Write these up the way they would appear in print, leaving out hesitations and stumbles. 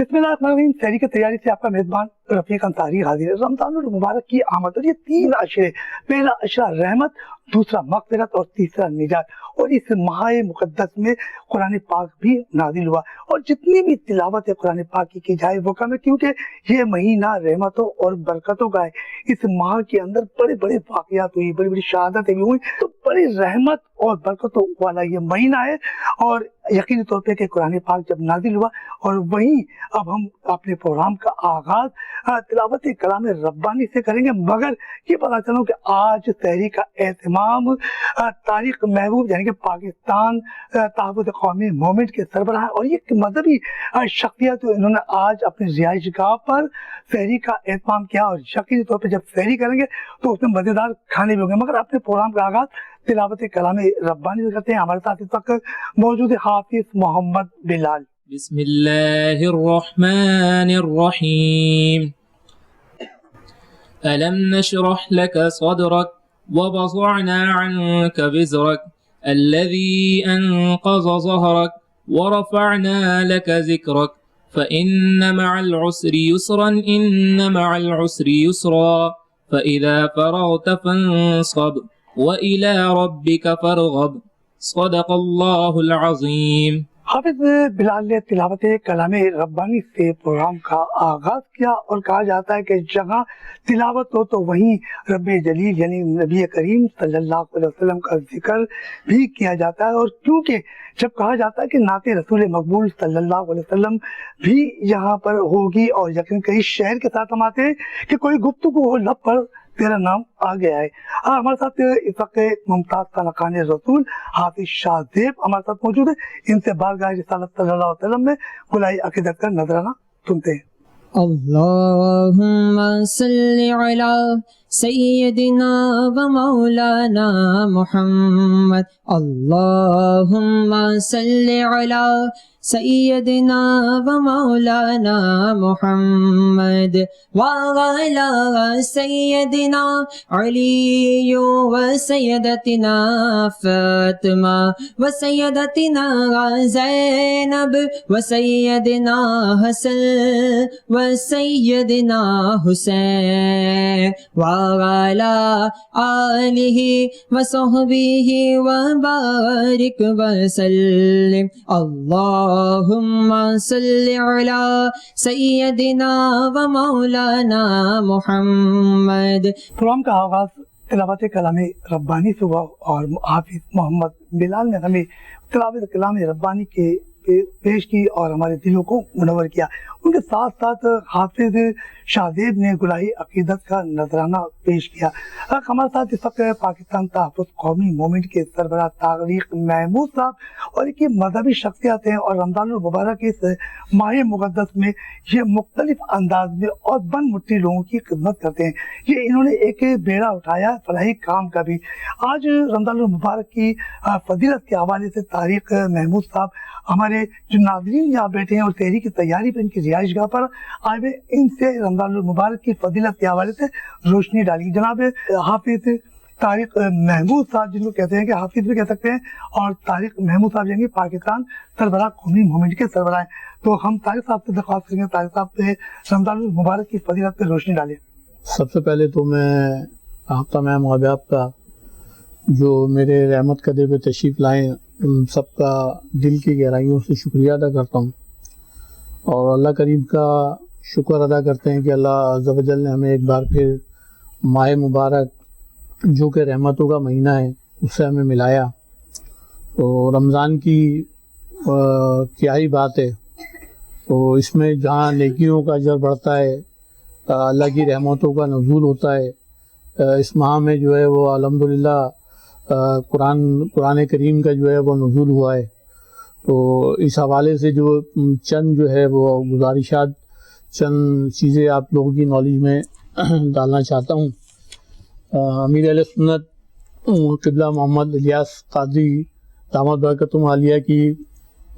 بسم اللہ الرحمن الرحیم. سحری کی تیاری سے آپ کا میزبان رفیق انصاری حاضر ہے. رمضان المبارک کی آمد اور یہ 3 عشرے، پہلا عشرہ رحمت، دوسرا مغفرت اور تیسرا نجات. اور اس ماہ مقدس میں قرآن پاک بھی نازل ہوا اور جتنی بھی تلاوت قرآن پاک کی جائے وہ کم ہے، کیونکہ یہ مہینہ رحمتوں اور برکتوں کا ہے. اس ماہ کے اندر بڑے بڑے واقعات ہوئی، بڑی بڑی شہادتیں بھی ہوئی، تو بڑی رحمت اور برکتوں والا یہ مہینہ ہے. اور یقینی طور پہ کہ قرآن پاک جب نازل ہوا اور وہیں اب ہم اپنے پروگرام کا آغاز تلاوت کلام ربانی سے کریں گے. مگر یہ پتا چلو کہ آج سحری کا اہتمام طارق محبوب یعنی کہ پاکستان تحفظ قومی موومنٹ کے سربراہ اور یہ مذہبی شخصیت، انہوں نے آج اپنی رہائش گاہ پر سحری کا اہتمام کیا. اور یقینی طور پہ جب سحری کریں گے تو اس میں مزیدار کھانے بھی ہوں گے. مگر اپنے پروگرام کا آغاز تلاوت کلام ربانی سے کرتے ہیں. ہمارے ساتھ اس وقت موجود حافظ محمد بلال. بسم اللہ الرحمن الرحیم. ألم نشرح لك صدرك ووضعنا عنك وزرك الذي أنقض ظهرك ورفعنا لك ذكرك فإن مع العسر يسرا إن مع العسر يسرا فإذا فرغت فانصب وإلى ربك فارغب صدق الله العظيم. حافظ بلال نے تلاوت کلام ربانی سے پروگرام کا آغاز کیا اور کہا جاتا ہے کہ جہاں تلاوت ہو تو وہیں رب جلیل یعنی نبی کریم صلی اللہ علیہ وسلم کا ذکر بھی کیا جاتا ہے. اور کیونکہ جب کہا جاتا ہے کہ نعت رسول مقبول صلی اللہ علیہ وسلم بھی یہاں پر ہوگی اور یقین کئی شہر کے ساتھ ہم آتے ہیں کہ کوئی گفتگو ہو لب پر تیرا نام آ گیا ہے. ہمارے ساتھ اس وقت ممتاز خانقان رسول حافظ شاہ زیب ہمارے ساتھ موجود ہے. ان سے بارگاہ رسالت صلی اللہ علیہ وسلم میں گلائے عقیدت کا نذرانہ سنتے ہیں. اللہم صلی علی سیدنا و مولانا محمد. اللہم صلی علی سیدنا و مولانا محمد وعلی سیدنا علی و سیدتنا فاطمہ و سیدتنا زینب و سیدنا حسن و سیدنا حسین وعلی آلہ و صحبہ و بارک وسلم. اللہم صلی علی سیدنا و مولانا محمد. پروگرام کا آغاز تلاوت کلام ربانی سے ہوا اور حافظ محمد بلال نے ہمیں تلاوت کلام ربانی کے پیش کی اور ہمارے دلوں کو منور کیا. ان کے ساتھ ساتھ حافظ شاہ زیب نے گلائے عقیدت کا نذرانہ پیش کیا. ہمارے ساتھ اس وقت پاکستان تحفظ قومی موومنٹ کے سربراہ طارق محمود صاحب اور ایک مذہبی شخصیت ہیں اور رمضان المبارک اس ماہ مقدس میں یہ مختلف انداز میں اور بن مٹی لوگوں کی خدمت کرتے ہیں. یہ انہوں نے ایک بیڑا اٹھایا فلاحی کام کا بھی. آج رمضان المبارک کی فضیلت کے حوالے سے طارق محمود صاحب ہمارے جو ناظرین یہاں بیٹھے ہیں اور سحری کی تیاری پہ ان کی رہائش گاہ پر آئے ہوئے، ان سے رمضان المبارک کی فضیلت کے حوالے سے روشنی ڈالی. جناب حافظ طارق محمود صاحب، جن کو کہتے ہیں کہ حافظ بھی کہہ سکتے ہیں، اور طارق محمود صاحب یعنی پاکستان سربراہ قومی موومنٹ کے سربراہ ہیں. تو ہم طارق صاحب سے درخواست کریں گے طارق صاحب سے رمضان المبارک کی فضیلت پہ روشنی ڈالیں. سب سے پہلے تو میں آپ تمام احباب کا جو میرے رحمت قدر پہ تشریف لائیں ان سب کا دل کی گہرائیوں سے شکریہ ادا کرتا ہوں اور اللہ کریم کا شکر ادا کرتے ہیں کہ اللہ عز و جل نے ہمیں ایک بار پھر ماہ مبارک جو کہ رحمتوں کا مہینہ ہے اس سے ہمیں ملایا. تو رمضان کی کیا ہی بات ہے. تو اس میں جہاں نیکیوں کا اجر بڑھتا ہے، اللہ کی رحمتوں کا نزول ہوتا ہے. اس ماہ میں جو ہے وہ الحمدللہ قرآن کریم کا جو ہے وہ نزول ہوا ہے. تو اس حوالے سے چند جو ہے وہ گزارشات، چند چیزیں آپ لوگوں کی نالج میں ڈالنا چاہتا ہوں. امیر اہل سنت قبلہ محمد الیاس قادری دامت برکاتہم عالیہ کی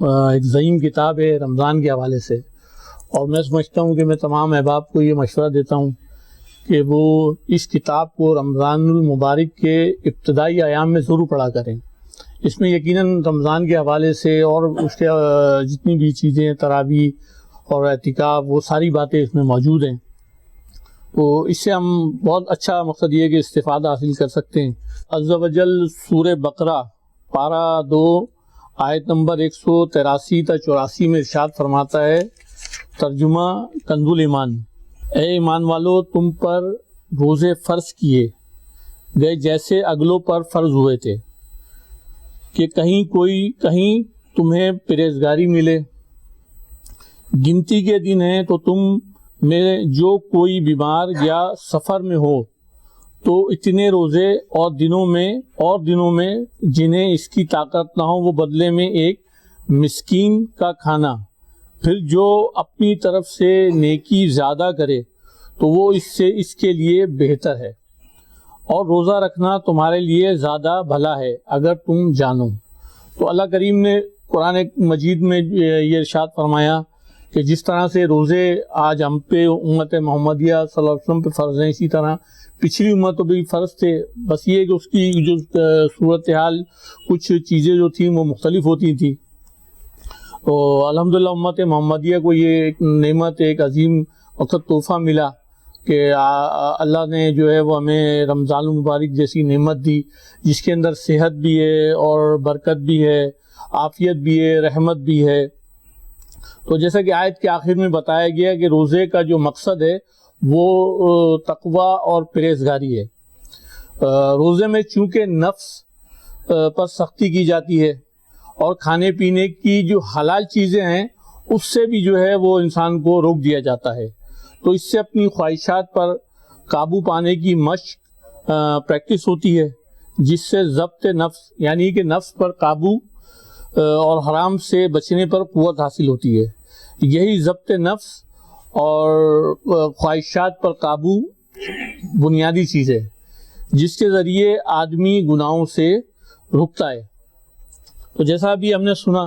ایک ضخیم کتاب ہے رمضان کے حوالے سے، اور میں سمجھتا ہوں کہ میں تمام احباب کو یہ مشورہ دیتا ہوں کہ وہ اس کتاب کو رمضان المبارک کے ابتدائی ایام میں ضرور پڑھا کریں. اس میں یقیناً رمضان کے حوالے سے اور اس کے جتنی بھی چیزیں تراویح اور اعتکاف، وہ ساری باتیں اس میں موجود ہیں. تو اس سے ہم بہت اچھا مقصد یہ ہے کہ استفادہ حاصل کر سکتے ہیں. عز و جل سورہ بقرہ پارہ 2 آیت نمبر 183 تا 84 میں ارشاد فرماتا ہے، ترجمہ کنز الایمان: اے ایمان والو، تم پر روزے فرض کیے گئے جیسے اگلوں پر فرض ہوئے تھے کہ کہیں تمہیں پرہیزگاری ملے. گنتی کے دن ہیں تو تم میں جو کوئی بیمار یا سفر میں ہو تو اتنے روزے اور دنوں میں جنہیں اس کی طاقت نہ ہو وہ بدلے میں ایک مسکین کا کھانا. پھر جو اپنی طرف سے نیکی زیادہ کرے تو وہ اس کے لیے بہتر ہے، اور روزہ رکھنا تمہارے لیے زیادہ بھلا ہے اگر تم جانو. تو اللہ کریم نے قرآن مجید میں یہ ارشاد فرمایا کہ جس طرح سے روزے آج ہم پہ امت محمدیہ صلی اللہ علیہ وسلم پہ فرض ہیں، اسی طرح پچھلی امتوں پہ بھی فرض تھے. بس یہ کہ اس کی جو صورتحال کچھ چیزیں جو تھیں وہ مختلف ہوتی تھیں. تو الحمدللہ امت محمدیہ کو یہ ایک نعمت، ایک عظیم وقت تحفہ ملا کہ اللہ نے جو ہے وہ ہمیں رمضان المبارک جیسی نعمت دی، جس کے اندر صحت بھی ہے اور برکت بھی ہے، عافیت بھی ہے، رحمت بھی ہے. تو جیسا کہ آیت کے آخر میں بتایا گیا کہ روزے کا جو مقصد ہے وہ تقوی اور پرہیزگاری ہے. روزے میں چونکہ نفس پر سختی کی جاتی ہے اور کھانے پینے کی جو حلال چیزیں ہیں اس سے بھی جو ہے وہ انسان کو روک دیا جاتا ہے. تو اس سے اپنی خواہشات پر قابو پانے کی مشق پریکٹس ہوتی ہے، جس سے ضبط نفس یعنی کہ نفس پر قابو اور حرام سے بچنے پر قوت حاصل ہوتی ہے. یہی ضبط نفس اور خواہشات پر قابو بنیادی چیز ہے جس کے ذریعے آدمی گناہوں سے رکتا ہے. تو جیسا ابھی ہم نے سنا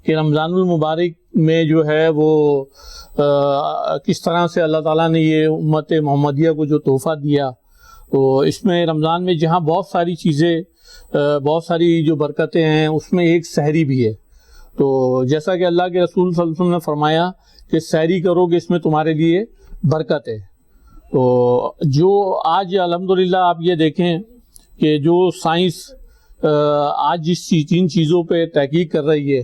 کہ رمضان المبارک میں جو ہے وہ کس طرح سے اللہ تعالیٰ نے یہ امت محمدیہ کو جو تحفہ دیا، تو اس میں رمضان میں جہاں بہت ساری چیزیں، بہت ساری جو برکتیں ہیں، اس میں ایک سحری بھی ہے. تو جیسا کہ اللہ کے رسول صلی اللہ علیہ وسلم نے فرمایا کہ سحری کرو کہ اس میں تمہارے لیے برکت ہے. تو جو آج الحمدللہ آپ یہ دیکھیں کہ جو سائنس آج جن چیزوں پہ تحقیق کر رہی ہے،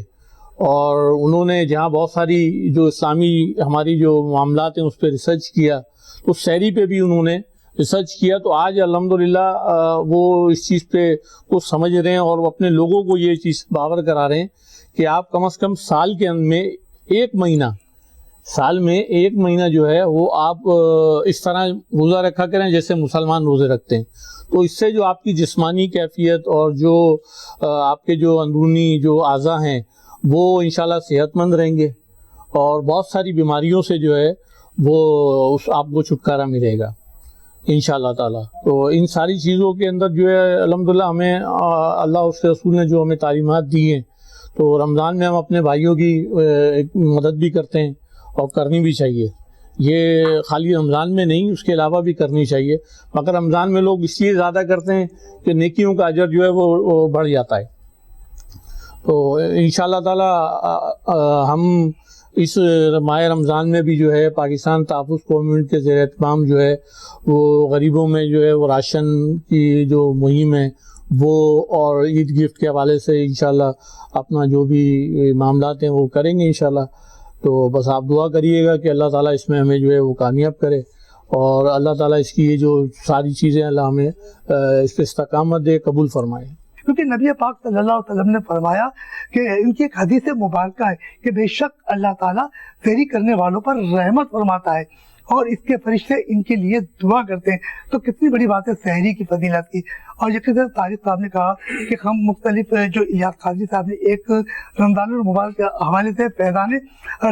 اور انہوں نے جہاں بہت ساری جو اسلامی ہماری جو معاملات ہیں اس پہ ریسرچ کیا، تو سحری پہ بھی انہوں نے ریسرچ کیا. تو آج الحمدللہ وہ اس چیز پہ کچھ سمجھ رہے ہیں اور وہ اپنے لوگوں کو یہ چیز باور کرا رہے ہیں کہ آپ کم از کم سال میں ایک مہینہ جو ہے وہ آپ اس طرح روزہ رکھا کریں جیسے مسلمان روزے رکھتے ہیں. تو اس سے جو آپ کی جسمانی کیفیت اور جو آپ کے جو اندرونی جو اعضاء ہیں وہ انشاءاللہ صحت مند رہیں گے، اور بہت ساری بیماریوں سے جو ہے وہ آپ کو چھٹکارا ملے گا انشاءاللہ تعالیٰ. تو ان ساری چیزوں کے اندر جو ہے الحمدللہ ہمیں اللہ اس کے رسول نے جو ہمیں تعلیمات دی ہیں، تو رمضان میں ہم اپنے بھائیوں کی مدد بھی کرتے ہیں اور کرنی بھی چاہیے. یہ خالی رمضان میں نہیں، اس کے علاوہ بھی کرنی چاہیے. مگر رمضان میں لوگ اس لیے زیادہ کرتے ہیں کہ نیکیوں کا اجر جو ہے وہ بڑھ جاتا ہے. تو انشاءاللہ تعالی ہم اس ماہ رمضان میں بھی جو ہے پاکستان تحفظ قومی کے زیر اہتمام جو ہے وہ غریبوں میں جو ہے وہ راشن کی جو مہم ہے وہ، اور عید گفٹ کے حوالے سے انشاءاللہ اپنا جو بھی معاملات ہیں وہ کریں گے انشاءاللہ. تو بس آپ دعا کریے گا کہ اللہ تعالیٰ اس میں ہمیں جو ہے وہ کامیاب کرے، اور اللہ تعالیٰ اس کی یہ جو ساری چیزیں اللہ ہمیں اس پہ استقامت دے، قبول فرمائے. کیونکہ نبی پاک صلی اللہ علیہ وسلم نے فرمایا کہ ان کی ایک حدیث مبارکہ ہے کہ بے شک اللہ تعالیٰ سحری کرنے والوں پر رحمت فرماتا ہے اور اس کے فرشتے ان کے لیے دعا کرتے ہیں. تو کتنی بڑی بات ہے سحری کی فضیلت کی. اور یقین سے طارق صاحب نے کہا کہ ہم مختلف جو الیاس قاضی صاحب نے ایک رمضان المبارک کے حوالے سے فیضان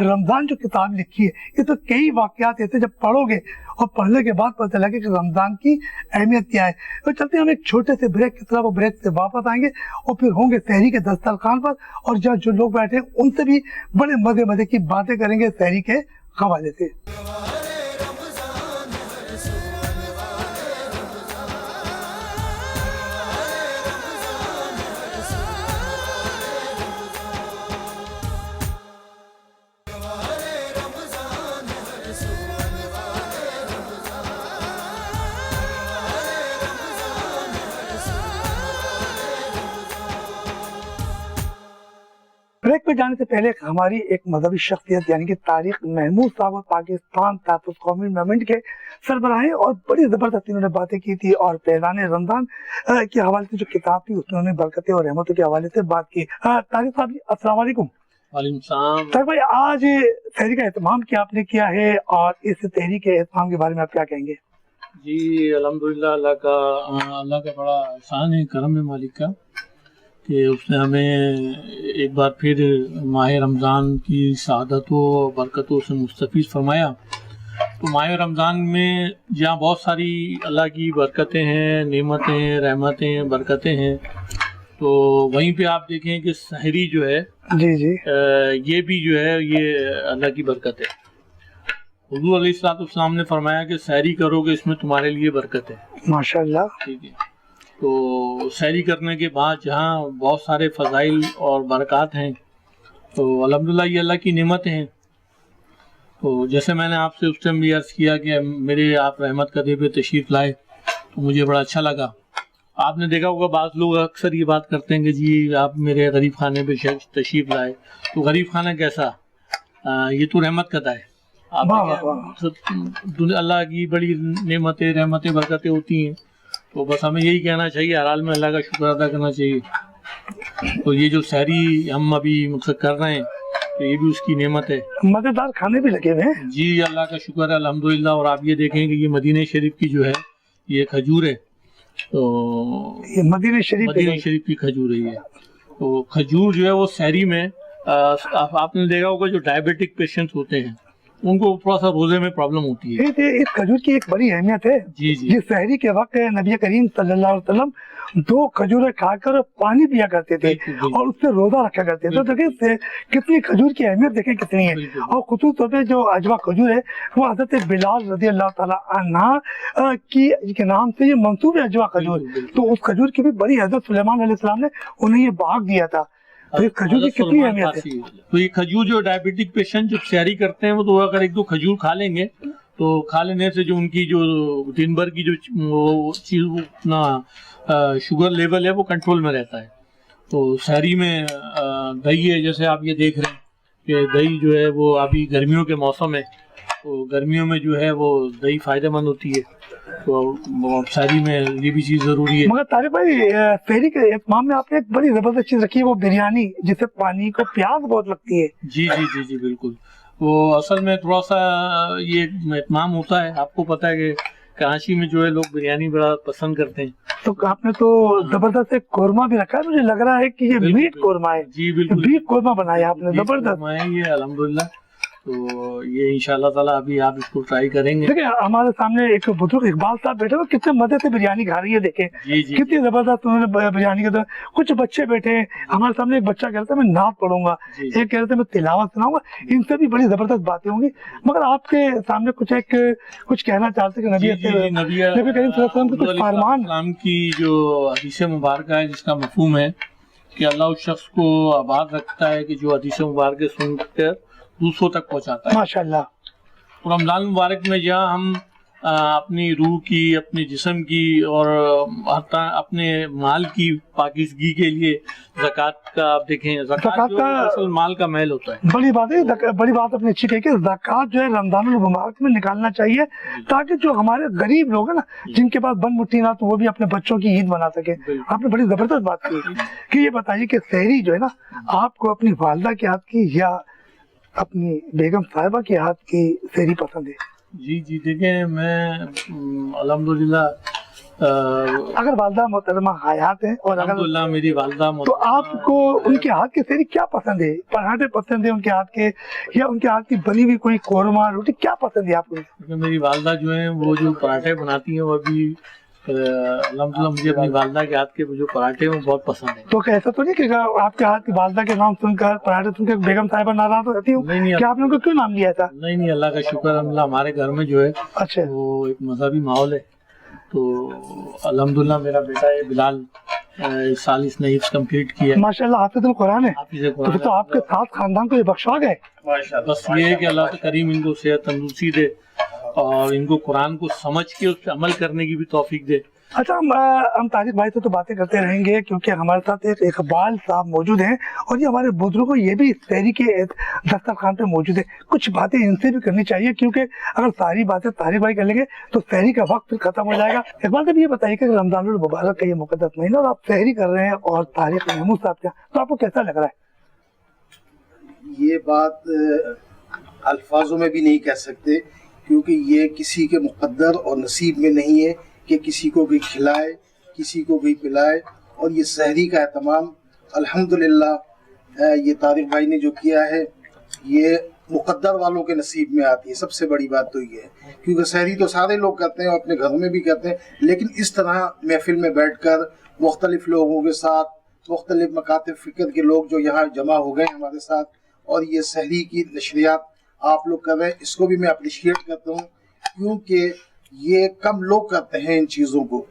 رمضان جو کتاب لکھی ہے، یہ تو کئی واقعات ایسے جب پڑھو گے اور پڑھنے کے بعد پتہ چلا کہ رمضان کی اہمیت کیا ہے. تو چلتے ہیں ہم ایک چھوٹے سے بریک کی طرف، بریک سے واپس آئیں گے اور پھر ہوں گے سحری کے دسترخوان پر، اور جو لوگ بیٹھے ہیں ان سے بھی بڑے مزے کی باتیں کریں گے سحری کے حوالے سے. بریک پہ جانے سے پہلے ہماری ایک مذہبی شخصیت یعنی کہ طارق محمود صاحب پاکستان تحفظ قومی موومنٹ کے سربراہ ہیں اور بڑی زبردست انہوں نے باتیں کی تھی اور فیضان رمضان کے حوالے سے جو کتاب تھی اس میں انہوں نے برکتیں اور رحمتوں کے حوالے سے بات کی. طارق صاحب السلام علیکم. وعلیکم السلام. طارق بھائی آج تحریک کا اہتمام کیا آپ نے کیا ہے اور اس تحریک کے اہتمام کے بارے میں آپ کیا کہیں گے؟ جی الحمدللہ اللہ کا بڑا احسان ہے، کرم ہے مالک کا کہ اس نے ہمیں ایک بار پھر ماہ رمضان کی سعادتوں اور برکتوں سے مستفیض فرمایا. تو ماہ رمضان میں جہاں بہت ساری اللہ کی برکتیں ہیں، نعمتیں، رحمتیں، برکتیں ہیں، تو وہیں پہ آپ دیکھیں کہ سحری جو ہے جی جی یہ بھی جو ہے یہ اللہ کی برکت ہے. حضور علیہ السلام نے فرمایا کہ سحری کرو گے اس میں تمہارے لیے برکت ہے. ماشاء اللہ. ٹھیک ہے. تو سحری کرنے کے بعد جہاں بہت سارے فضائل اور برکات ہیں تو الحمدللہ یہ اللہ کی نعمتیں ہیں. تو جیسے میں نے آپ سے اس ٹائم بھی عرض کیا کہ میرے آپ رحمت قدے پہ تشریف لائے تو مجھے بڑا اچھا لگا. آپ نے دیکھا ہوگا بعض لوگ اکثر یہ بات کرتے ہیں کہ جی آپ میرے غریب خانے پہ تشریف لائے. تو غریب خانہ کیسا؟ یہ تو رحمت قدہ ہے. اللہ کی بڑی نعمتیں، رحمتیں، برکتیں ہوتی ہیں. تو بس ہمیں یہی کہنا چاہیے، ہر حال میں اللہ کا شکر ادا کرنا چاہیے. تو یہ جو سحری ہم ابھی مقصد کر رہے ہیں تو یہ بھی اس کی نعمت ہے. مزیدار کھانے بھی لگے ہوئے ہیں. جی اللہ کا شکر ہے الحمدللہ. اور آپ یہ دیکھیں کہ یہ مدینہ شریف کی جو ہے یہ کھجور ہے. تو یہ مدینہ شریف کی کھجور ہے یہ. تو کھجور جو ہے وہ سحری میں آپ نے دیکھا ہوگا جو ڈائبیٹک پیشنٹ ہوتے ہیں ان کو تھوڑا سا روزے میں پرابلم ہوتی ہے. اس کھجور کی ایک بڑی اہمیت ہے. جی جی. یہ سحری کے وقت نبی کریم صلی اللہ علیہ وسلم 2 کھجوریں کھا کر پانی پیا کرتے تھے اور اس سے روزہ رکھا کرتے تھے. تو دیکھیں کتنی کھجور کی اہمیت دیکھیں کتنی ہے. اور خصوص طور پہ جو اجوا کھجور ہے وہ حضرت بلال رضی اللہ تعالیٰ عنہ کے نام سے یہ منسوب ہے اجوا کھجور. تو اس کھجور کی بھی بڑی حضرت سلیمان علیہ السلام نے انہیں یہ باغ دیا تھا. تو یہ کھجور کی کتنی اہمیت ہے. تو یہ کھجور جو ڈائبیٹک پیشنٹ جب سحری کرتے ہیں وہ تو اگر 1-2 کھجور کھا لیں گے تو کھا لینے سے جو ان کی جو دن بھر کی جو چیز اپنا شوگر لیول ہے وہ کنٹرول میں رہتا ہے. تو سحری میں دہی ہے، جیسے آپ یہ دیکھ رہے ہیں کہ دہی جو ہے وہ ابھی گرمیوں کے موسم ہے تو گرمیوں میں جو ہے وہ دہی فائدہ مند ہوتی ہے. تو سحری میں یہ بھی چیز ضروری ہے. مگر طارق بھائی سحری کے اہتمام میں آپ نے ایک بڑی زبردست چیز رکھی ہے وہ بریانی، جسے پانی کو پیاس بہت لگتی ہے. جی جی جی جی بالکل. وہ اصل میں تھوڑا سا یہ اہتمام ہوتا ہے. آپ کو پتہ ہے کہ کراچی میں جو ہے لوگ بریانی بڑا پسند کرتے ہیں. تو آپ نے تو زبردست ایک قورمہ بھی رکھا ہے. مجھے لگ رہا ہے کہ یہ میٹ قورمہ ہے. جی بالکل بیف قورمہ بنایا آپ نے، زبردست یہ الحمدللہ. تو یہ انشاءاللہ تعالیٰ ابھی آپ اس کو ٹرائی کریں گے. دیکھیں ہمارے سامنے ایک بزرگ اقبال صاحب بیٹھے ہوئے کتنے مزے سے بریانی کھا رہی ہے. دیکھیں کتنی زبردست انہوں نے بریانی کا. کچھ بچے بیٹھے ہیں ہمارے سامنے. ایک بچہ کہہ رہا تھا میں نعت پڑھوں گا، ایک کہہ رہے تھے میں تلاوت سناؤں گا. ان سے بھی بڑی زبردست باتیں ہوں گی. مگر آپ کے سامنے کچھ کہنا چاہتے کہ نبی کریم صلی اللہ علیہ وسلم کے کچھ فرمان. اسلام کی جو حدیث مبارکہ ہے جس کا مفہوم ہے کہ اللہ اس شخص کو آباد رکھتا ہے کہ جو حدیث مبارکہ سن کر دوسروں تک پہنچاتا ہے. ماشاءاللہ. رمضان مبارک میں جہاں ہم اپنی روح کی، اپنے جسم کی اور اپنے مال کی پاکیزگی کے لیے زکوٰۃ کا آپ دیکھیں، زکوٰۃ کا اصل مال کا محل ہوتا ہے. بڑی بات ہے، بڑی بات اپنی اچھی کہی کہ زکوٰۃ جو ہے رمضان المبارک میں نکالنا چاہیے تاکہ جو ہمارے غریب لوگ ہیں نا جن کے پاس بند مٹھی نہ تو وہ بھی اپنے بچوں کی عید منا سکے. آپ نے بڑی زبردست بات کی کہ یہ بتائیے کہ سحری جو ہے نا آپ کو اپنی والدہ کے ہاتھ کی یا اپنی بیگم صاحبہ کے ہاتھ کی سحری پسند ہے؟ جی جی دیکھیں میں الحمدللہ اگر والدہ محترمہ حیات ہیں اور اگر الحمدللہ میری والدہ تو آپ کو ان کے ہاتھ کی سحری کیا پسند ہے؟ پراٹھے پسند ہے ان کے ہاتھ کے یا ان کے ہاتھ کی بنی ہوئی کوئی قورمہ روٹی کیا پسند ہے آپ کو؟ میری والدہ جو ہیں وہ جو پراٹھے بناتی ہیں وہ ابھی الحمدللہ مجھے اپنی والدہ کے ہاتھ کے جو پراٹھے ہیں وہ بہت پسند ہیں. تو ایسا تو نہیں کہ آپ کے ہاتھ کی والدہ کے نام سن کر پراٹھے سن کر بیگم صاحبہ ناراض ہو جاتی ہوں کہ آپ نے ان کو کیوں نام لیا تھا؟ نہیں اللہ کا شکر الحمدللہ ہمارے گھر میں جو ہے اچھا وہ ایک مذہبی ماحول ہے. تو الحمدللہ میرا بیٹا ہے بلال سال اس نے حفظ کمپلیٹ کیا ہے. ماشاءاللہ حافظ القرآن ہے. تو آپ کے ساتھ خاندان کو یہ بخشوا گئے. بس یہ ہے کہ اللہ کریم ان کو صحت تندرستی دے اور ان کو قرآن کو سمجھ کے اس پہ عمل کرنے کی بھی توفیق دے. اچھا ہم طارق بھائی سے تو باتیں کرتے رہیں گے کیونکہ ہمارے ساتھ ایک اقبال صاحب موجود ہیں اور یہ ہمارے بزرگوں یہ بھی سحری کے دسترخوان پہ موجود ہیں. کچھ باتیں ان سے بھی کرنی چاہیے کیونکہ اگر ساری باتیں طارق بھائی کر لیں گے تو سحری کا وقت پھر ختم ہو جائے گا. اقبال صاحب یہ بتائیے کہ رمضان المبارک کا یہ مقدس مہینہ اور آپ سحری کر رہے ہیں اور طارق محمود صاحب کا تو آپ کو کیسا لگ رہا ہے؟ یہ بات الفاظوں میں بھی نہیں کہہ سکتے کیونکہ یہ کسی کے مقدر اور نصیب میں نہیں ہے کہ کسی کو بھی کھلائے کسی کو بھی پلائے. اور یہ سحری کا اہتمام الحمدللہ یہ طارق بھائی نے جو کیا ہے یہ مقدر والوں کے نصیب میں آتی ہے. سب سے بڑی بات تو یہ ہے کیونکہ سحری تو سارے لوگ کرتے ہیں اور اپنے گھروں میں بھی کرتے ہیں لیکن اس طرح محفل میں بیٹھ کر مختلف لوگوں کے ساتھ مختلف مکاتب فکر کے لوگ جو یہاں جمع ہو گئے ہمارے ساتھ اور یہ سحری کی نشریات آپ لوگ کر رہے ہیں اس کو بھی میں اپریشیٹ کرتا ہوں کیونکہ یہ کم لوگ کرتے ہیں ان چیزوں کو.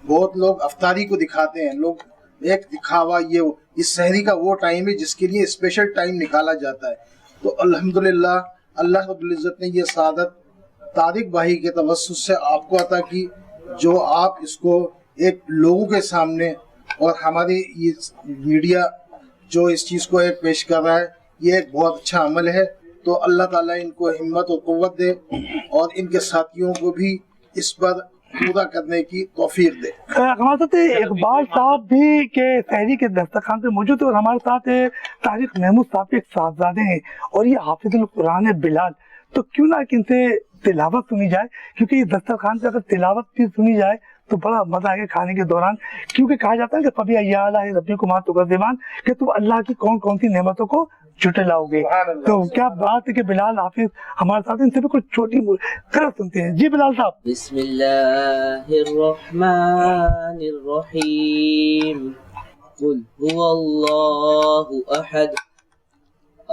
بہت لوگ افطاری کو دکھاتے ہیں, لوگ ایک دکھاوا یہ سحری کا وہ ٹائم ہے جس کے لیے اسپیشل ٹائم نکالا جاتا ہے. تو الحمدللہ اللہ رب العزت نے یہ سعادت طارق بھائی کے توسط سے آپ کو عطا کی جو آپ اس کو ایک لوگوں کے سامنے اور ہماری یہ میڈیا جو اس چیز کو ایک پیش کر رہا ہے یہ ایک بہت اچھا عمل ہے. تو اللہ تعالیٰ ان کو ہمت اور قوت دے اور ان کے ساتھیوں کو بھی اس پر پورا کرنے کی توفیق دے. ہمارے ساتھ اقبال صاحب بھی کے سحری کے دسترخوان پہ موجود ہے اور ہمارے ساتھ طارق محمود صاحب کے ایک صاحبزادے ہیں اور یہ حافظ القرآن بلال. تو کیوں نہ ان سے تلاوت سنی جائے کیونکہ یہ دسترخوان پہ اگر تلاوت بھی سنی جائے تو بڑا مزہ آئے گا کھانے کے دوران کیونکہ کہا جاتا ہے کہ کبھی ربی کو ماں تکذبان کہ تم اللہ کی کون کون سی نعمتوں کو جھٹے لاؤ گے. تو کیا بات ہے کہ بلال حافظ ہمارے ساتھ ان سے بھی کچھ چھوٹی قرأت سنتے ہیں. جی بلال صاحب. بسم اللہ الرحمن الرحیم قل هو اللہ احد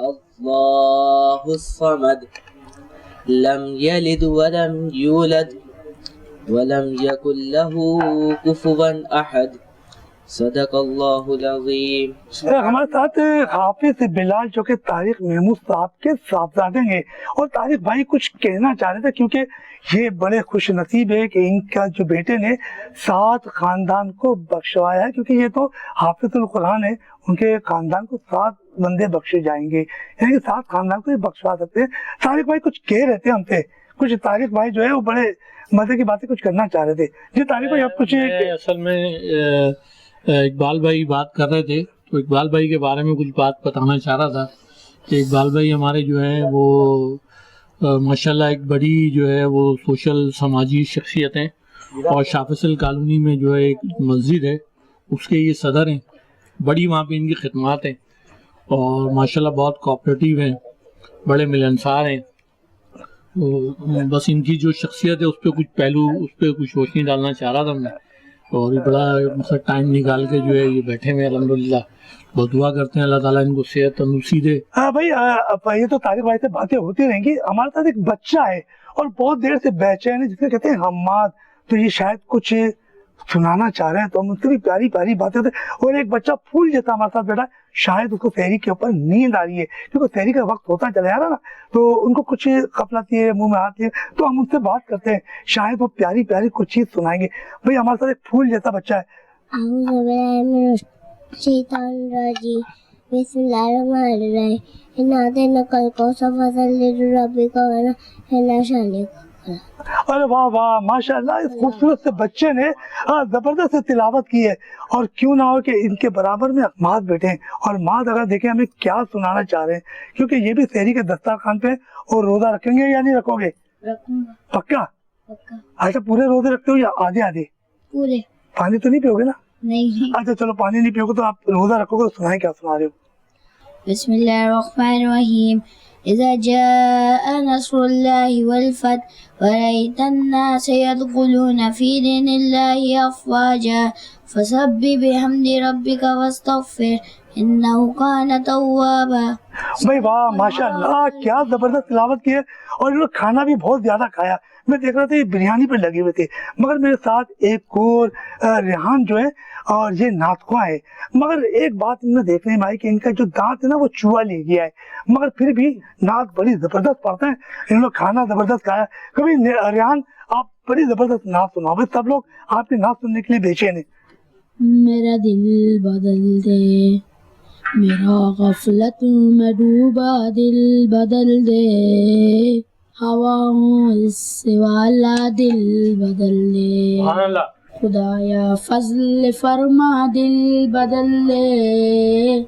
اللہ الصمد لم یلد ولم یولد ولم یکن له کفوا احد صدق اللہ العظیم. ہمارے ساتھ حافظ بلال جو کہ طارق محمود صاحب کے صاحبزادے ہیں اور طارق بھائی کچھ کہنا چاہ رہے تھے کیونکہ یہ بڑے خوش نصیب ہے کہ ان کا جو بیٹے نے 7 خاندان کو بخشوایا ہے کیونکہ یہ تو حافظ القرآن ہے ان کے خاندان کو 7 بندے بخشے جائیں گے یعنی کہ 7 خاندان کو یہ بخشوا سکتے ہیں. طارق بھائی کچھ کہہ رہے تھے ہم سے کچھ طارق بھائی جو ہے وہ بڑے مزے کی باتیں کچھ کرنا چاہ رہے تھے. جی طارق بھائی آپ کچھ اصل میں اقبال بھائی بات کر رہے تھے تو اقبال بھائی کے بارے میں کچھ بات بتانا چاہ رہا تھا کہ اقبال بھائی ہمارے جو ہیں وہ ماشاءاللہ ایک بڑی جو ہے وہ سوشل سماجی شخصیت ہیں اور شاہ فیصل کالونی میں جو ہے ایک مسجد ہے اس کے یہ صدر ہیں. بڑی وہاں پہ ان کی خدمات ہیں اور ماشاءاللہ بہت کوآپریٹیو ہیں بڑے ملنسار ہیں. تو بس ان کی جو شخصیت ہے اس پہ کچھ پہلو اس پہ کچھ روشنی ڈالنا چاہ رہا تھا میں اور یہ بڑا مطلب ٹائم نکال کے جو ہے یہ بیٹھے ہوئے الحمدللہ. بہت دعا کرتے ہیں اللہ تعالیٰ ان کو صحت تندرستی دے. ہاں بھائی یہ تو طارق بھائی سے باتیں ہوتی رہیں گی. ہمارے ساتھ ایک بچہ ہے اور بہت دیر سے بے چین ہے جس کو کہتے ہیں حماد. تو یہ شاید کچھ سنانا چاہ رہے ہیں تو ہم ان سے بھی پیاری پیاری باتیں ہوتے ہیں. اور ایک بچہ پھول جیسا ہمارے ساتھ بیٹھا ہے شاید اس کو سحری کے اوپر نیند آ رہی ہے کیونکہ سحری کا وقت ہوتا چلا جا رہا نا تو ان کو کچھ غفلت ہے منہ میں ہاتھ ہے تو ہم ان سے بات کرتے ہیں شاید وہ پیاری پیاری کچھ چیز سنائیں گے. بھائی ہمارے ساتھ ایک پھول جیسا بچہ ہے. اعوذ باللہ من الشیطان الرجیم بسم اللہ الرحمن الرحیم انا اعطیناک الکوثر فصلی لربک وانحر شانک. ارے واہ واہ ماشاءاللہ اس خوبصورت سے بچے نے زبردست تلاوت کی ہے اور کیوں نہ ہو کہ ان کے برابر میں ماد بیٹھے ہیں اور ماد اگر دیکھیں ہمیں کیا سنانا چاہ رہے ہیں کیونکہ یہ بھی سحری کے دسترخوان پہ اور روزہ رکھیں گے یا نہیں رکھو گے؟ پکا. اچھا پورے روزے رکھتے ہو یا آدھے آدھے؟ پورے. پانی تو نہیں پیو گے نا؟ نہیں. اچھا چلو پانی نہیں پیو گے تو آپ روزہ رکھو گے تو سنائیں کیا سنا رہے ہو. بسم اللہ الرحمن الرحیم اذا جاء نصر اللہ والفتح ورأيت الناس يدخلون في دين الله أفواجا فسبح بحمد ربك واستغفر إنه كان توابا. بھائی واہ ماشاءاللہ کیا زبردست تلاوت کی ہے، اور انہوں نے کھانا بھی بہت زیادہ کھایا. میں دیکھ رہا تھا یہ بریانی پہ لگے ہوئے تھے، مگر میرے ساتھ ایک اور ریحان جو ہے اور یہ نعت خواں ہے. مگر ایک بات انہوں نے دیکھنے میں آئی کہ ان کا جو دانت ہے نا وہ چوہا لے گیا ہے، مگر پھر بھی نعت بڑی زبردست پڑھتے ہیں. انہوں نے کھانا زبردست کھایا. کبھی ریحان آپ بڑی زبردست نعت سناؤ، بھائی سب لوگ آپ کی نعت سننے کے لیے بے چین ہیں. میرا دل بدل دے، میرا غفلت میں ڈوبا دل بدل دے، ہواؤں اس سے والا دل بدل دے، خدایا فضل فرما دل بدل دے،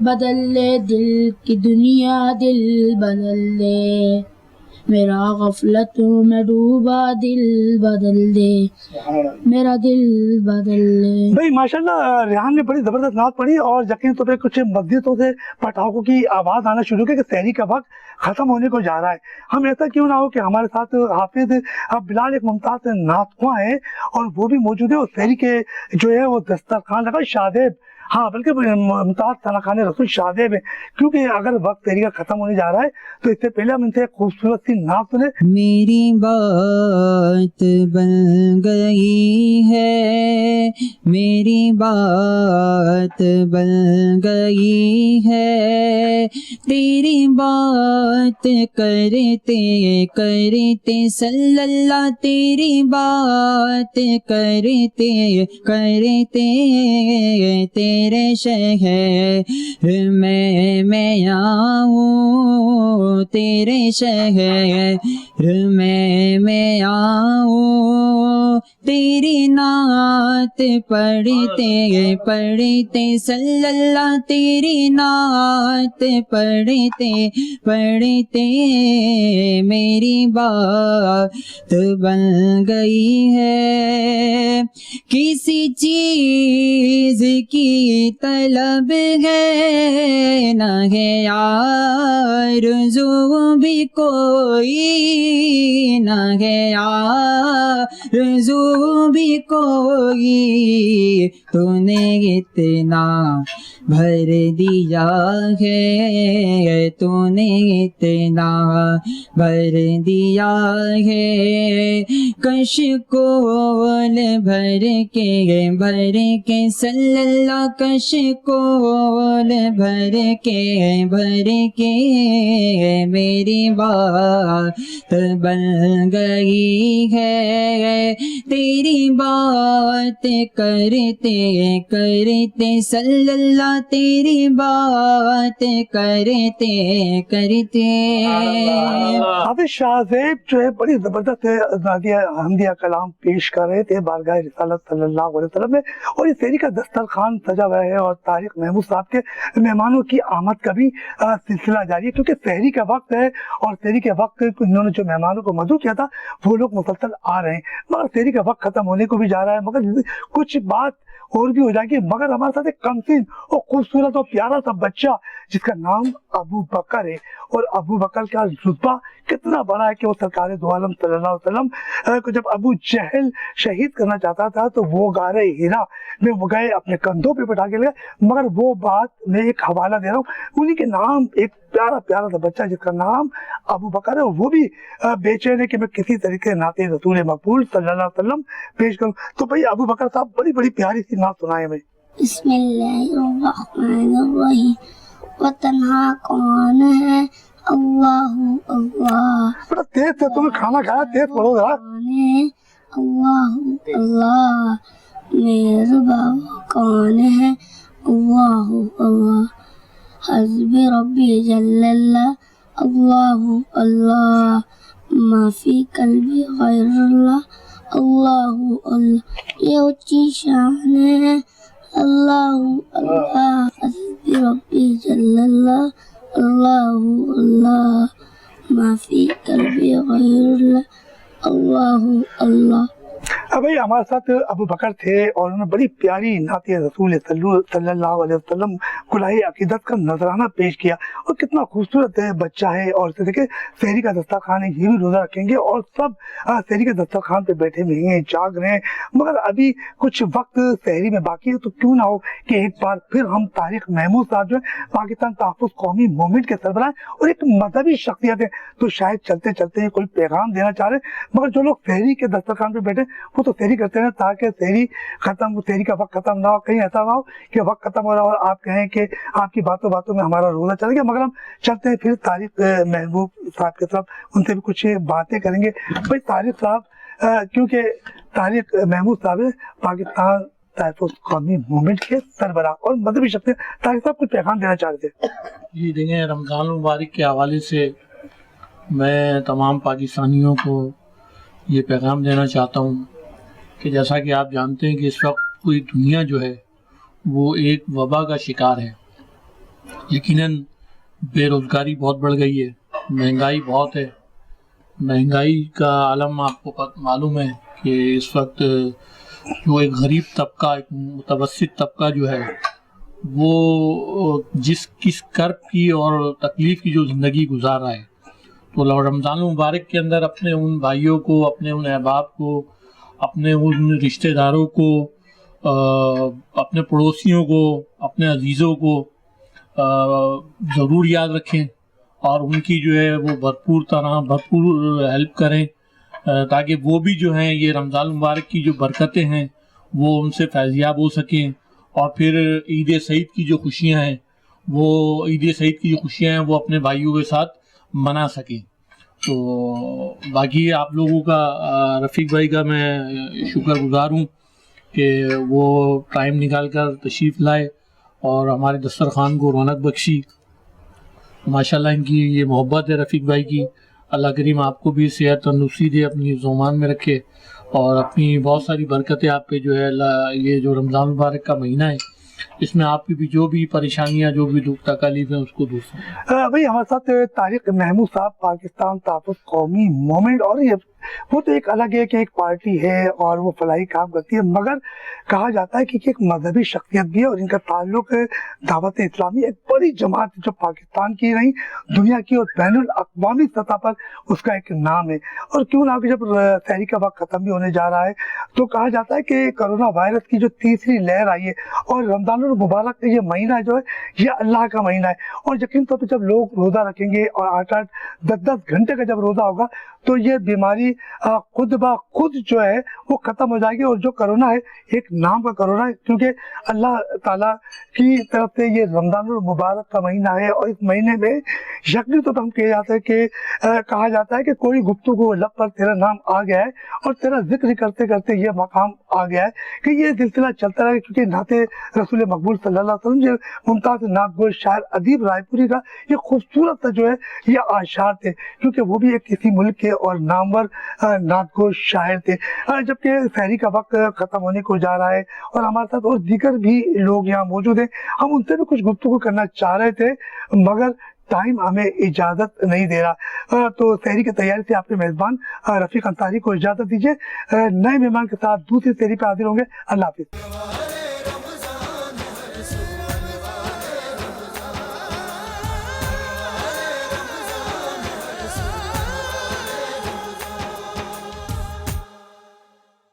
بدل لے دل کی دنیا دل بدل دے، میرا غفلت میں ڈوبا دل بدل دے، میرا دل بدل دے. بھائی ماشاءاللہ ریحان نے بڑی زبردست نعت پڑھی، اور یقین طور پہ کچھ مسجدوں سے پٹاخوں کی آواز آنا شروع کی کہ سحری کا وقت ختم ہونے کو جا رہا ہے. ہم ایسا کیوں نہ ہو کہ ہمارے ساتھ حافظ بلال ایک ممتاز نعت خواں ہیں اور وہ بھی موجود ہے، اور سحری کے جو ہے وہ دسترخوان لگا شادیب، ہاں بلکہ ممتاز ثناخان رسول شادیب ہے، کیونکہ اگر وقت سحری کا ختم ہونے جا رہا ہے تو اس سے پہلے ہم ان سے ایک خوبصورت سی نعت سنیں. میری بات بن گئی ہے، میری بات بن گئی ہے، تیری بات کرتے کرتے صلی اللہ، تیری بات کرتے کرتے تیرے شہر میں آؤں، تیرے شہر میں آؤں، تیری نعت پڑھتے پڑھتے صلی اللہ، تیری نعت پڑھتے پڑھتے میری بات بن گئی ہے. کسی چیز کی طلب ہے نہ ہے آرزو بھی کوئی، نہ ہے آرزو بھی کوئی، تو نے اتنا بھر دیا ہے، تو نے اتنا بھر دیا ہے، کشکول بھر کے صلی اللہ، کشکول بھر کے میری بات بن گئی ہے، تیری بات کرتے کرتے صلی اللہ، تیری بات کرتے کرتے. حافظ شاہزیب جو ہے بڑی زبردست نادیہ حمدیہ کلام پیش کر رہے تھے بارگاہ رسالت صلی اللہ علیہ وسلم میں، اور یہ سحری کا دسترخوان سجا ہوا ہے اور طارق محمود صاحب کے مہمانوں کی آمد کا بھی سلسلہ جاری ہے، کیونکہ سحری کا وقت ہے اور سحری کے وقت انہوں نے جو مہمانوں کو مدعو کیا تھا وہ لوگ مسلسل آ رہے ہیں، مگر سحری کا وقت ختم ہونے کو بھی جا رہا ہے. مگر کچھ بات اور بھی ہو جائے گی، مگر ہمارے ساتھ ایک کمسن اور خوبصورت اور پیارا سا بچہ جس کا نام ابو بکر ہے، اور ابو بکر کا رتبہ کتنا بڑا ہے کہ وہ سرکار دو عالم صلی اللہ علیہ وسلم کو جب ابو جہل شہید کرنا چاہتا تھا تو وہ غار ہرا میں وہ گئے اپنے کندھوں پہ بٹھا کے لے گئے. مگر وہ بات میں ایک حوالہ دے رہا ہوں، انہی کے نام ایک پیارا پیارا سا بچہ جس کا نام ابو بکر ہے، وہ بھی بے چین ہے کہ میں کسی طریقے نعت رسول مقبول صلی اللہ علیہ وسلم پیش کروں. تو بھائی ابو بکر صاحب بڑی بڑی پیاری سی نعت سنائے ہمیں. بسم اللہ الرحمن الرحیم. وہ تنہا کون ہے اللہ اللہ، بڑا تیز سے تمہیں کھانا کھایا، تیز پڑھو ذرا. کون ہے اللہ اللہ، میرے بابا کون ہے اللہ اللہ، حسبی ربی جل اللہ اللہ اللہ، ما فی قلبی غیر اللہ اللہ اللہ، یہ اونچی شان ہے اللہ اللہ، حسبی ربی جل اللہ اللہ اللہ، ما فی قلبی غیر اللہ اللہ اللہ. بھائی ہمارے ساتھ ابو بکر تھے اور انہوں نے بڑی پیاری نعت رسول صلی اللہ علیہ وسلم کلائے عقیدت کا نذرانہ پیش کیا، اور کتنا خوبصورت بچہ ہے. اور دیکھیں سحری کا دسترخوان ہے, یہ بھی روزہ رکھیں گے اور سب سحری کے دسترخوان پہ بیٹھے ہوئے ہیں, جاگ رہے ہیں. مگر ابھی کچھ وقت سحری میں باقی ہے, تو کیوں نہ ہو کہ ایک بار پھر ہم طارق محمود صاحب جو ہے پاکستان تحفظ قومی موومنٹ کے سربراہ اور ایک مذہبی شخصیت ہے, تو شاید چلتے چلتے کوئی پیغام دینا چاہ رہے ہیں. مگر جو لوگ سحری کے دسترخوان پہ بیٹھے وہ تو سحری کرتے ہیں تاکہ سحری کا وقت ختم نہ ہو, کہیں ایسا نہ ہو کہ وقت ختم ہو رہا اور آپ کہیں کہ آپ کی باتوں باتوں میں ہمارا روزہ چل گیا. مگر ہم چلتے ہیں پھر طارق محمود صاحب کی طرف, ان سے بھی کچھ باتیں کریں گے. بھائی طارق صاحب, کیونکہ طارق محمود صاحب پاکستان تحفظ قومی موومنٹ کے سربراہ اور مذہبی شخصیت, طارق صاحب کچھ پیغام دینا چاہ رہے تھے. جی دیکھیں, رمضان المبارک کے حوالے سے میں تمام پاکستانیوں کو یہ پیغام دینا چاہتا ہوں کہ جیسا کہ آپ جانتے ہیں کہ اس وقت پوری دنیا جو ہے وہ ایک وبا کا شکار ہے. یقیناً بے روزگاری بہت بڑھ گئی ہے, مہنگائی بہت ہے. مہنگائی کا عالم آپ کو معلوم ہے کہ اس وقت جو ایک غریب طبقہ, ایک متوسط طبقہ جو ہے وہ کس کرب کی اور تکلیف کی جو زندگی گزار رہا ہے. تو رمضان المبارک کے اندر اپنے ان بھائیوں کو, اپنے ان احباب کو, اپنے ان رشتہ داروں کو, اپنے پڑوسیوں کو, اپنے عزیزوں کو ضرور یاد رکھیں اور ان کی جو ہے وہ بھرپور ہیلپ کریں, تاکہ وہ بھی جو ہیں یہ رمضان المبارک کی جو برکتیں ہیں وہ ان سے فیضیاب ہو سکیں, اور پھر عید سعید کی جو خوشیاں ہیں وہ اپنے بھائیوں کے ساتھ منا سکیں. تو باقی آپ لوگوں کا, رفیق بھائی کا میں شکر گزار ہوں کہ وہ ٹائم نکال کر تشریف لائے اور ہمارے دسترخوان کو رونق بخشی. ماشاءاللہ ان کی یہ محبت ہے رفیق بھائی کی. اللہ کریم آپ کو بھی صحت تندرستی دے, اپنی زمان میں رکھے اور اپنی بہت ساری برکتیں آپ پہ جو ہے یہ جو رمضان المبارک کا مہینہ ہے اس میں آپ کی بھی جو بھی پریشانیاں, جو بھی دکھ تکالیف ہیں اس کو دور کریں. بھائی ہمارے ساتھ طارق محمود صاحب پاکستان تحفظ قومی موومنٹ, اور یہ وہ تو ایک الگ ہے کہ ایک پارٹی ہے اور وہ فلاحی کام کرتی ہے, مگر کہا جاتا ہے کہ ایک مذہبی شخصیت بھی ہے اور ان کا تعلق دعوت اسلامی, ایک بڑی جماعت جو پاکستان کی نہیں دنیا کی اور بین الاقوامی سطح پر اس کا ایک نام ہے. اور کیوں نہ کہ جب سحری کا وقت ختم بھی ہونے جا رہا ہے تو کہا جاتا ہے کہ کرونا وائرس کی جو تیسری لہر آئی ہے اور رمضان المبارک کا یہ مہینہ جو ہے یہ اللہ کا مہینہ ہے, اور یقین طور پہ جب لوگ روزہ رکھیں گے اور 8-8 10-10 گھنٹے کا جب روزہ ہوگا تو یہ بیماری خود بخود جو ہے وہ ختم ہو جائے گی. اور جو کرونا ہے ایک نام کا کرونا ہے, کیونکہ اللہ تعالیٰ کی طرف سے یہ رمضان المبارک کا مہینہ ہے اور اس مہینے میں یقینی طور پر ہم کہا جاتا ہے کہ کوئی گفتگو لب پر تیرا نام آ گیا ہے اور تیرا ذکر کرتے کرتے یہ مقام آ گیا ہے کہ یہ سلسلہ چلتا رہے, کیونکہ نعت رسول مقبول صلی اللہ علیہ وسلم جو ممتاز نعت گو شاعر ادیب رائے پوری کا یہ خوبصورت جو ہے یہ اشعار تھے, کیونکہ وہ بھی ایک کسی ملک کے اور نامور نعت گو شاعر تھے. جبکہ سحری کا وقت ختم ہونے کو جا رہا ہے اور ہمارے ساتھ اور دیگر بھی لوگ یہاں موجود ہیں, ہم ان سے بھی کچھ گفتگو کرنا چاہ رہے تھے مگر ٹائم ہمیں اجازت نہیں دے رہا. تو سحری کی تیاری سے آپ کے میزبان رفیق انصاری کو اجازت دیجیے. نئے مہمان کے ساتھ دوسری سحری پہ حاضر ہوں گے. اللہ حافظ.